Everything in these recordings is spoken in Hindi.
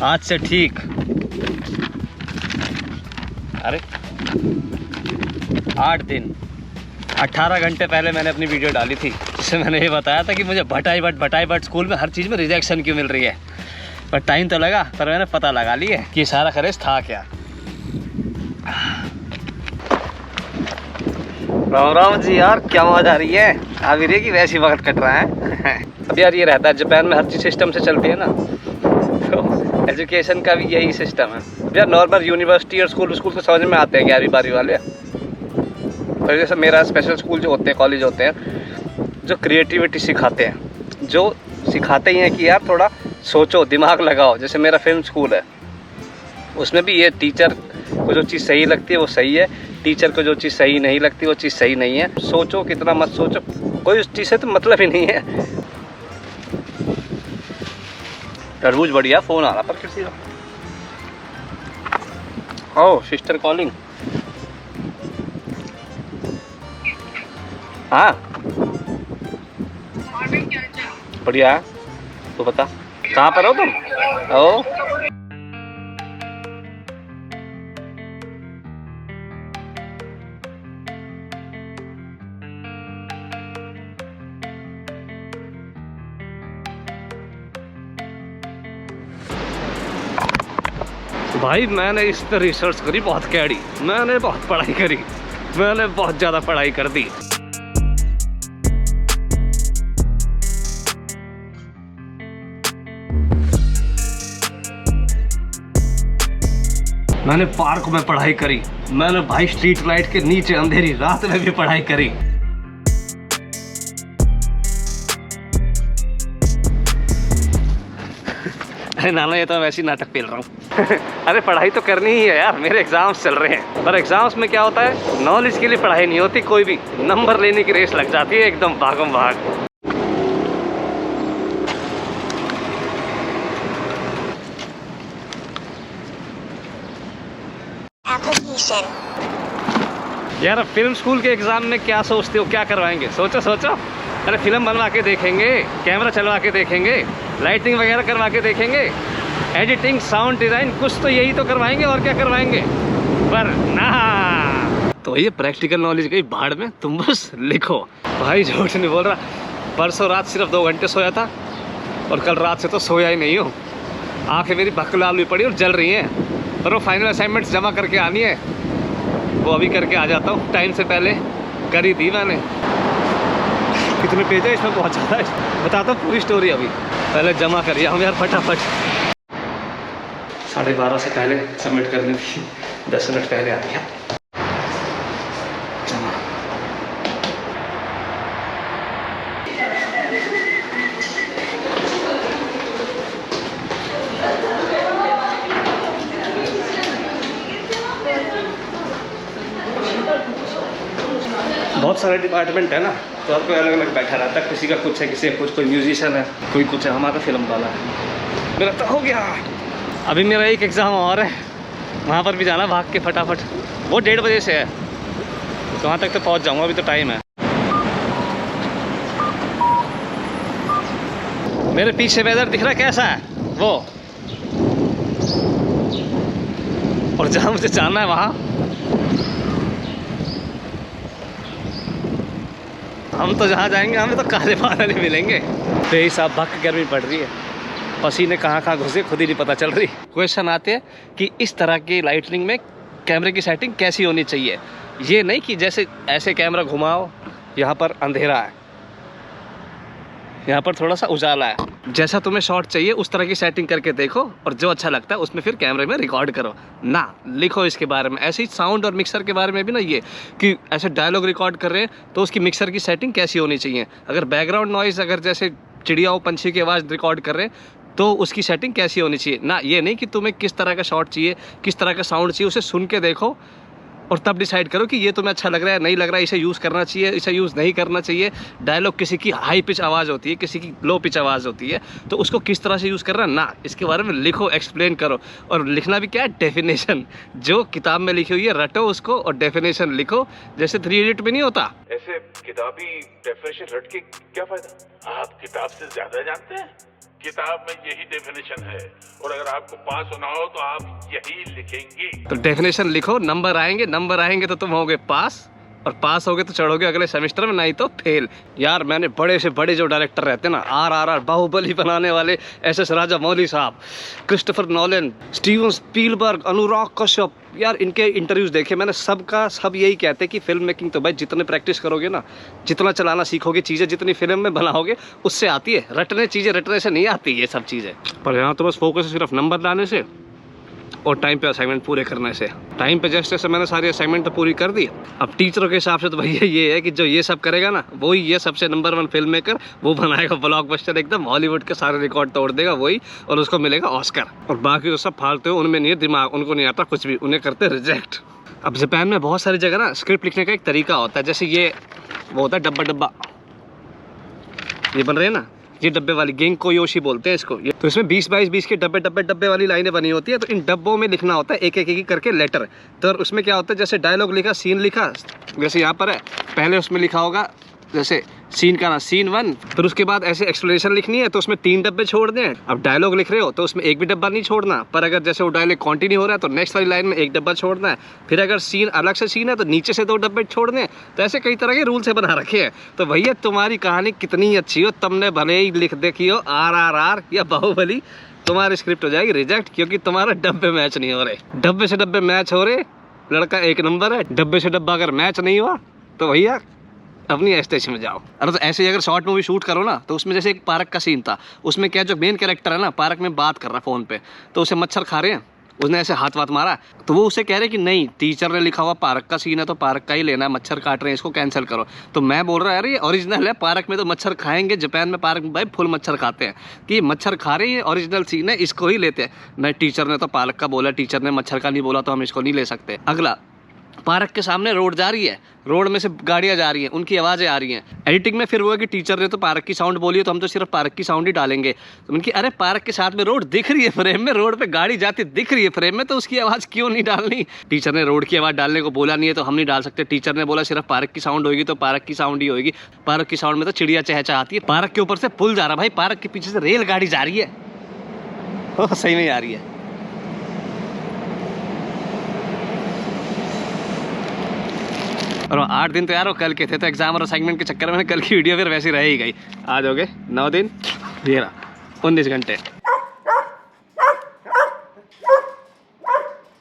आज से ठीक अरे 8 दिन 18 घंटे पहले मैंने अपनी वीडियो डाली थी, जिससे मैंने ये बताया था कि मुझे भटाई बट स्कूल में हर चीज़ में रिजेक्शन क्यों मिल रही है। पर टाइम तो लगा, पर मैंने पता लगा लिया कि सारा खरेज था क्या। राम राम जी यार, क्या मौज आ रही है। आ भी रही कि वैसी वक्त कट रहा है। अब यार ये रहता है, जापान में हर चीज़ सिस्टम से चलती है ना, तो एजुकेशन का भी यही सिस्टम है। अब यार नॉर्मल यूनिवर्सिटी और स्कूल तो समझ में आते हैं 11वीं 12वीं वाले। और जैसे मेरा स्पेशल स्कूल जो होते हैं, कॉलेज होते हैं, जो क्रिएटिविटी सिखाते हैं, जो सिखाते ही हैं कि यार थोड़ा सोचो, दिमाग लगाओ। जैसे मेरा फिल्म स्कूल है, उसमें भी ये टीचर को जो चीज़ सही लगती है वो सही है, टीचर को जो चीज़ सही नहीं लगती वो चीज़ सही नहीं है। सोचो कितना मत सोचो, कोई उस चीज़ से तो मतलब ही नहीं है। तरबूज बढ़िया। फ़ोन आ रहा पर किसी का। ओह सिस्टर कॉलिंग। हाँ बढ़िया है। तो बता कहाँ पर हो तुम? ओ भाई मैंने इस पर रिसर्च करी बहुत कैडी, मैंने बहुत पढ़ाई करी, मैंने बहुत ज़्यादा पढ़ाई कर दी। मैंने पार्क में पढ़ाई करी, मैंने भाई स्ट्रीट लाइट के नीचे अंधेरी रात में भी पढ़ाई करी। अरे नाना ये तो वैसे ही नाटक पेल रहा हूँ। अरे पढ़ाई तो करनी ही है यार, मेरे एग्जाम्स चल रहे हैं। पर एग्जाम्स में क्या होता है, नॉलेज के लिए पढ़ाई नहीं होती, कोई भी नंबर लेने की रेस लग जाती है एकदम भागम भाग। यार फिल्म स्कूल के एग्जाम में क्या सोचते हो, क्या करवाएंगे? सोचो सोचो। अरे फिल्म बनवा के देखेंगे, कैमरा चलवा के देखेंगे, लाइटिंग वगैरह करवा के देखेंगे, एडिटिंग, साउंड डिज़ाइन, कुछ तो यही तो करवाएंगे, और क्या करवाएंगे। पर ना, तो ये प्रैक्टिकल नॉलेज गई भाड़ में, तुम बस लिखो। भाई झूठ नहीं बोल रहा, परसों रात सिर्फ 2 घंटे सोया था, और कल रात से तो सोया ही नहीं हूँ। आँखें मेरी भक्कलाल भी पड़ी और जल रही हैं। पर वो फाइनल असाइनमेंट्स जमा करके आनी है, वो अभी करके आ जाता हूँ। टाइम से पहले कर ही दी मैंने। कितने पेज है इसमें, बहुत ज़्यादा है। बताता हूँ पूरी स्टोरी, अभी पहले जमा करिए हम यार फटाफट। 12:30 से पहले सबमिट करने थी, 10 मिनट पहले आ गया। बहुत सारे डिपार्टमेंट है ना, तो आपको अलग अलग बैठा रहता है। किसी का कुछ है, किसी का कुछ, कोई म्यूजिशियन है, कोई कुछ है। हमारा फिल्म वाला है। मेरा तो हो गया। अभी मेरा एक एग्ज़ाम और है, वहाँ पर भी जाना भाग के फटाफट। वो 1:30 बजे से है, तो वहाँ तक तो पहुँच जाऊँगा, अभी तो टाइम है। मेरे पीछे वेदर दिख रहा है कैसा है वो, और जहाँ मुझे जाना है वहाँ हम तो जहाँ जाएंगे हमें तो काले बादल ही मिलेंगे। बेहिसाब भक गर्मी पड़ रही है, पसीने कहाँ कहाँ घुसे खुद ही नहीं पता चल रही। क्वेश्चन आते हैं कि इस तरह की लाइटनिंग में कैमरे की सेटिंग कैसी होनी चाहिए। ये नहीं कि जैसे ऐसे कैमरा घुमाओ, यहाँ पर अंधेरा है, यहाँ पर थोड़ा सा उजाला है, जैसा तुम्हें शॉट चाहिए उस तरह की सेटिंग करके देखो, और जो अच्छा लगता है उसमें फिर कैमरे में रिकॉर्ड करो ना। लिखो इसके बारे में। ऐसे ही साउंड और मिक्सर के बारे में भी ना, ये कि ऐसे डायलॉग रिकॉर्ड कर रहे हैं तो उसकी मिक्सर की सेटिंग कैसी होनी चाहिए। अगर बैकग्राउंड नॉइज़, अगर जैसे चिड़ियाओं पंछी की आवाज़ रिकॉर्ड कर रहे हैं तो उसकी सेटिंग कैसी होनी चाहिए ना। ये नहीं कि तुम्हें किस तरह का शॉट चाहिए, किस तरह का साउंड चाहिए, उसे सुन के देखो और तब डिसाइड करो कि ये तुम्हें अच्छा लग रहा है, नहीं लग रहा है, इसे यूज़ करना चाहिए, इसे यूज़ नहीं करना चाहिए। डायलॉग किसी की हाई पिच आवाज़ होती है, किसी की लो पिच आवाज़ होती है, तो उसको किस तरह से यूज़ करना ना, इसके बारे में लिखो, एक्सप्लेन करो। और लिखना भी क्या है, डेफिनेशन। जो किताब में लिखी हुई है रटो उसको और डेफिनेशन लिखो, जैसे 3 इडियट में नहीं होता। ऐसे किताबी डेफिनेशन रट के क्या फ़ायदा? आप किताब से ज़्यादा जानते हैं। किताब में यही डेफिनेशन है, और अगर आपको पास होना हो तो आप यही लिखेंगे। तो डेफिनेशन लिखो, नंबर आएंगे तो तुम होगे पास, और पास होगे तो चढ़ोगे अगले सेमेस्टर में, नहीं तो फेल। यार मैंने बड़े से बड़े जो डायरेक्टर रहते हैं ना, RRR बाहुबली बनाने वाले SS राजामौली साहब, Christopher Nolan, Steven Spielberg, Anurag Kashyap, यार इनके इंटरव्यूज देखे मैंने, सब यही कहते हैं कि फिल्म मेकिंग तो भाई जितने प्रैक्टिस करोगे ना, जितना चलाना सीखोगे, चीज़ें जितनी फिल्म में बनाओगे उससे आती है। चीज़ें रटने से नहीं आती ये सब चीज़ें। पर यहाँ तो बस फोकस है सिर्फ नंबर लाने से और टाइम पे असाइनमेंट पूरे करने से। टाइम पे जैसे जैसे मैंने सारी असाइनमेंट तो पूरी कर दी। अब टीचरों के हिसाब से तो भैया ये है कि जो ये सब करेगा ना, वही ये सबसे नंबर 1 फिल्म मेकर, वो बनाएगा ब्लॉकबस्टर, एकदम हॉलीवुड के सारे रिकॉर्ड तोड़ देगा वही, और उसको मिलेगा ऑस्कर। और बाकी जो सब फालतू है उनमें नहीं है दिमाग, उनको नहीं आता कुछ भी, उन्हें करते रिजेक्ट। अब जापान में बहुत सारी जगह ना स्क्रिप्ट लिखने का एक तरीका होता है, जैसे ये वो होता है डब्बा ये बन रहे हैं ना, ये डब्बे वाली गेंको योशी बोलते हैं इसको। तो इसमें 20-22 के डब्बे वाली लाइनें बनी होती है। तो इन डब्बों में लिखना होता है एक एक करके लेटर। तो उसमें क्या होता है, जैसे डायलॉग लिखा, सीन लिखा, जैसे यहाँ पर है, पहले उसमें लिखा होगा जैसे सीन का ना सीन 1, फिर उसके बाद ऐसे एक्सप्लेनेशन लिखनी है तो उसमें 3 डब्बे छोड़ दें। अब डायलॉग लिख रहे हो तो उसमें एक भी डब्बा नहीं छोड़ना, पर अगर जैसे वो डायलॉग कंटिन्यू हो रहा है तो नेक्स्ट वाली लाइन में 1 डब्बा छोड़ना है। फिर अगर सीन अलग से सीन है तो नीचे से 2 डब्बे छोड़ने हैं। तो ऐसे कई तरह के रूल से बना रखे हैं। तो भैया तुम्हारी कहानी कितनी अच्छी हो, तुमने भले ही लिख देखी हो RRR या बाहुबली, तुम्हारी स्क्रिप्ट हो जाएगी रिजेक्ट, क्योंकि तुम्हारा डब्बे मैच नहीं हो रहे। डब्बे से डब्बे मैच हो रहे, लड़का 1 नंबर है। डब्बे से डब्बा अगर मैच नहीं हुआ तो भैया अपनी स्टेशन में जाओ। अरे तो ऐसे ही अगर शॉर्ट मूवी शूट करो ना, तो उसमें जैसे एक पार्क का सीन था, उसमें क्या जो मेन कैरेक्टर है ना पार्क में बात कर रहा है फ़ोन पे, तो उसे मच्छर खा रहे हैं, उसने ऐसे हाथ मारा, तो वो उसे कह रहे कि नहीं टीचर ने लिखा हुआ पार्क का सीन है तो पार्क का ही लेना है, मच्छर काट रहे हैं इसको कैंसिल करो। तो मैं बोल रहा है अरे ये ओरिजिनल है, पार्क में तो मच्छर खाएंगे, जापान में पार्क में भाई फुल मच्छर खाते हैं, कि मच्छर खा रहे हैं, ओरिजिनल सीन है, इसको ही लेते हैं। नहीं, टीचर ने तो पार्क का बोला, टीचर ने मच्छर का नहीं बोला, तो हम इसको नहीं ले सकते। अगला, पार्क के सामने रोड जा रही है, रोड में से गाड़ियां जा रही हैं, उनकी आवाज़ें आ रही हैं। एडिटिंग में फिर वो है कि टीचर ने तो पार्क की साउंड बोली है तो हम तो सिर्फ पार्क की साउंड ही डालेंगे। तो उनकी अरे पार्क के साथ में रोड दिख रही है फ्रेम में, रोड पे गाड़ी जाती दिख रही है फ्रेम में, तो उसकी आवाज़ क्यों नहीं डालनी? टीचर ने रोड की आवाज़ डालने को बोला नहीं है तो हम नहीं डाल सकते। टीचर ने बोला सिर्फ पार्क की साउंड होगी तो पार्क की साउंड ही होगी। पार्क की साउंड में तो चिड़िया चहचहाती है। पार्क के ऊपर से पुल जा रहा भाई, पार्क के पीछे से रेलगाड़ी जा रही है, सही में आ रही है। और 8 दिन तो यार वो कल के थे, तो एग्जाम और असाइनमेंट के चक्कर में कल की वीडियो फिर वैसी रह ही गई। आज हो गए 9 दिन 19 घंटे।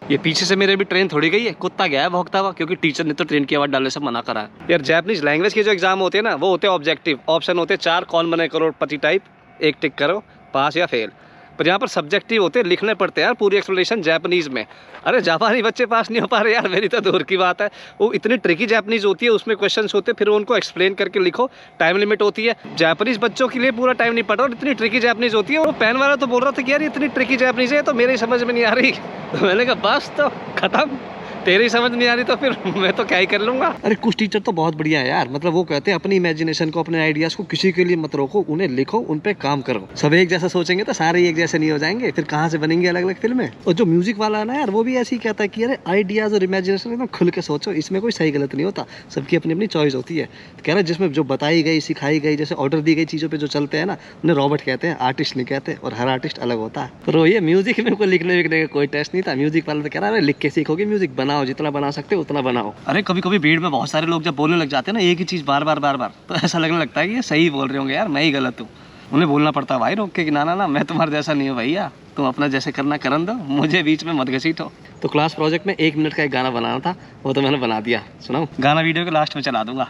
ये पीछे से मेरे भी ट्रेन थोड़ी गई है, कुत्ता गया है भौंकता हुआ, क्योंकि टीचर ने तो ट्रेन की आवाज़ डालने से मना करा है। यार जापानीज लैंग्वेज के जो एग्जाम होते हैं ना, वो होते हैं ऑब्जेक्टिव। ऑप्शन होते हैं 4, कौन बने करोड़पति टाइप, 1 टिक करो, पास या फेल। पर यहाँ पर सब्जेक्टिव होते हैं, लिखने पड़ते हैं यार पूरी एक्सप्लेनेशन जापानीज में। अरे जापानी बच्चे पास नहीं हो पा रहे यार, मेरी तो दूर की बात है। वो इतनी ट्रिकी जापानीज होती है, उसमें क्वेश्चंस होते हैं, फिर उनको एक्सप्लेन करके लिखो, टाइम लिमिट होती है। जापानीज बच्चों के लिए पूरा टाइम नहीं पड़ रहा, इतनी ट्रिकी जापानीज होती है। वो पेन वाला तो बोल रहा था कि यार इतनी ट्रिकी जापानीज है तो मेरी समझ में नहीं आ रही। तो मैंने कहा बस तो खत्म, तेरी समझ नहीं आ रही तो फिर मैं तो क्या ही कर लूंगा। अरे कुछ टीचर तो बहुत बढ़िया है यार, मतलब वो कहते हैं अपनी इमेजिनेशन को, अपने आइडियाज को किसी के लिए मत रोको, उन्हें लिखो, उन पे काम करो। सब एक जैसा सोचेंगे तो सारे एक जैसे नहीं हो जाएंगे, फिर कहाँ से बनेंगे अलग अलग फिल्में। और जो म्यूजिक वाला है ना यार, वो भी ऐसे ही कहता है कि अरे आइडियाज और इमेजिनेशन एकदम खुल के सोचो, इसमें कोई सही गलत नहीं होता, सबकी अपनी अपनी चॉइस होती है। तो कह रहा है जिसमें जो बताई गई, सिखाई गई, जैसे ऑर्डर दी गई चीज़ों पर जो चलते हैं ना, उन्हें रॉबर्ट कहते हैं, आर्टिस्ट नहीं कहते। और हर आर्टिस्ट अलग होता है। तो ये म्यूजिक में कोई लिखने विखने का कोई टेस्ट नहीं था। म्यूजिक वाला तो कह रहा है लिख के सीखोगे, म्यूजिक बनाओ, जितना बना सकते उतना बनाओ। अरे कभी कभी भीड़ में बहुत सारे लोग जब बोलने लग जाते हैं ना एक ही चीज़ बार बार, तो ऐसा लगने लगता है कि ये सही बोल रहे होंगे यार, मैं ही गलत हूँ। उन्हें बोलना पड़ता है भाई रोक के कि ना ना ना, मैं तुम्हारे जैसा नहीं हूँ भैया, तुम अपना जैसे करना करन दो, मुझे बीच में मत घसीटो। तो क्लास प्रोजेक्ट में 1 मिनट का एक गाना बनाना था, वो तो मैंने बना दिया। सुनाऊं? गाना वीडियो के लास्ट में चला दूंगा।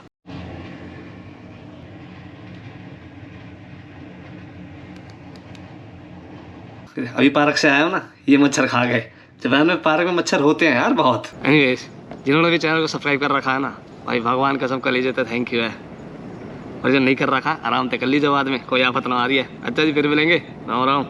अभी पार्क से आया हूँ ना, ये मच्छर खा गए। जापान में पार्क में मच्छर होते हैं यार बहुत। एनीवेज, जिन्होंने भी चैनल को सब्सक्राइब कर रखा है ना भाई, भगवान कसम कर लीजिए तो थैंक यू है। और जो नहीं कर रखा आराम से कर लीजिए, बाद में कोई आफत ना आ रही है। अच्छा जी, फिर मिलेंगे, राम राम।